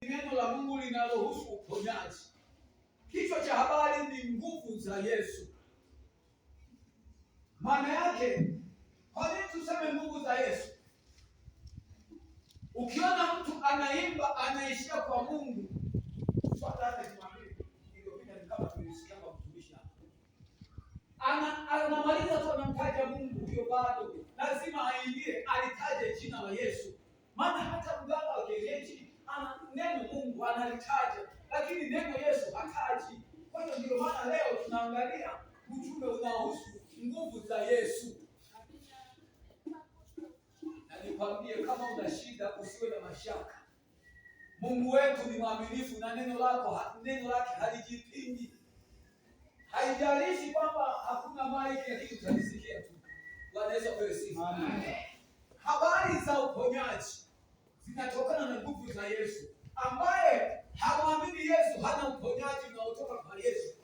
Neno la Mungu linalohusu uponyaji. Kichwa cha habari ni nguvu za Yesu. Maana yake, kwa nini tuseme nguvu za Yesu? Ukiona mtu anaimba anaishia kwa Mungu, swala hata kimwambie iliyopita ni kama tulisikia kwa mtumishi hapa. Anamaliza tu anamtaja Mungu, hiyo bado lazima aingie alitaje jina la Yesu. Maana hata mganga wa kienyeji ana neno Mungu analitaja, lakini neno Yesu hataji. Kwa hiyo ndio maana leo tunaangalia ujumbe unaohusu nguvu za Yesu. Na nikwambie, kama una shida usiwe na mashaka. Mungu wetu ni mwaminifu na neno lake halijipingi. Haijalishi kwamba hakuna maiki, lakini utalisikia tu. Bwana Yesu apewe sifa. Amen. Habari za uponyaji zinatokana na nguvu za Yesu. Ambaye hamwamini Yesu hana uponyaji unaotoka kwa Yesu.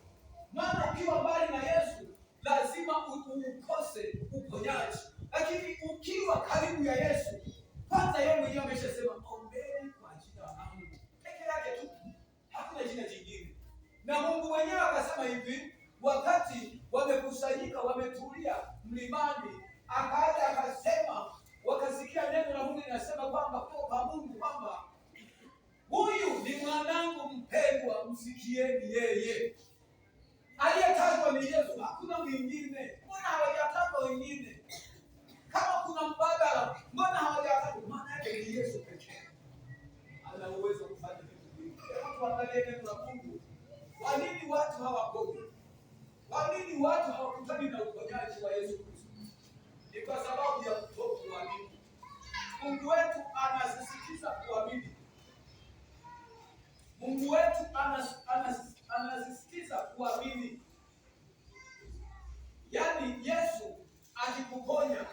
Maana ukiwa mbali na Yesu lazima ukose uponyaji. Lakini ukiwa karibu ya Yesu, kwanza yeye mwenyewe ameshasema ombeni kwa jina langu. Peke yake tu. Hakuna jina jingine. Na Mungu mwenyewe akasema hivi, wakati wamekusanyika wametulia mlimani, akaja akasema, wakasikia neno la Mungu linasema kwamba kwa Mungu kwamba huyu ni mwanangu mpendwa, msikieni yeye. Aliyetajwa ni Yesu, hakuna mwingine. Mbona hawajatajwa wengine? Kama kuna mbadala, mbona hawajatajwa? Maana yake ni Yesu pekee. Ana uwezo kufanya vitu vingi. Hebu tuangalie neno la Mungu. Kwa nini watu hawaponi? Kwa nini watu hawakutani na uponyaji wa Yesu Kristo? Ni kwa sababu ya kutokuamini. Mungu wetu anasisitiza kuamini. Mungu wetu anasisitiza kuamini. Yaani Yesu akikuponya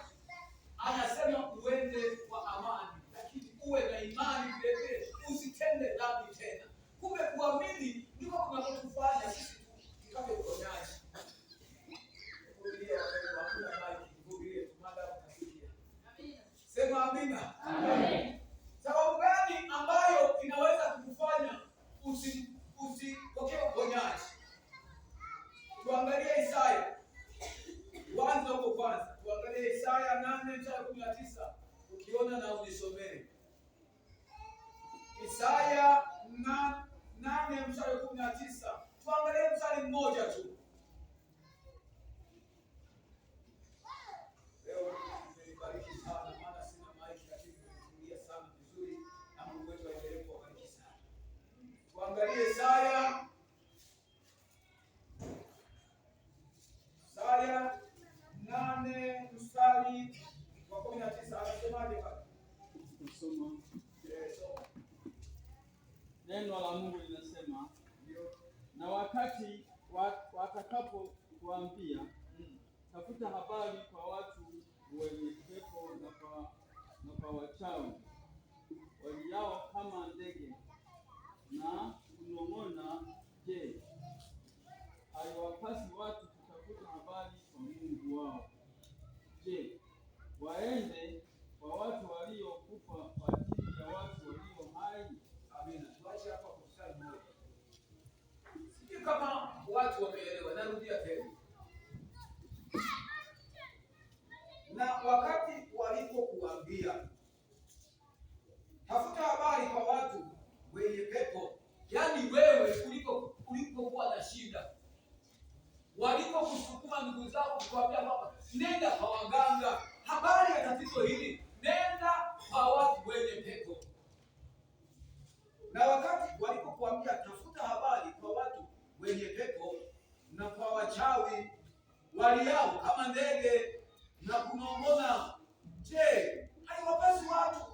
anasema uende kwa amani, lakini uwe na imani vile vile, usitende dhambi tena. Kumbe kuamini ndiko kunatufanya sisi tukapate uponyaji. Sema amina. Amen. Sababu gani ambayo inaweza kukufanya usipokee uponyaji? Tuangalie Isaya. Kwanza huko kwanza. Tuangalie Isaya 8:19. Ukiona na unisomee. Isaya 8:19. Tuangalie mstari mmoja tu. Tuangalie Isaya 8 mstari wa 19, anasemaje pale? Kusoma. Neno la Mungu linasema, na wakati watakapo kuambia, tafuta habari kwa watu wenye pepo na kwa wachawi waliao kama ndege na kunong'ona, je, haiwapasi watu kutafuta habari kwa Mungu wao? Je, waende kwa watu waliokufa kwa ajili ya watu walio hai? Amina. Tuache hapa kwa mstari mmoja. Sijui kama watu wameelewa. Narudia tena. Na wakati walipokuambia tafuta habari kwa watu wenye pepo, yaani wewe ulipokuwa na shida, walipokusukuma ndugu zako kukuambia kwamba nenda kwa waganga, habari ya tatizo hili, nenda kwa watu wenye pepo. Na wakati walipokuambia tafuta habari kwa watu wenye pepo na kwa wachawi waliao kama ndege na kunong'ona, je, haiwapasi watu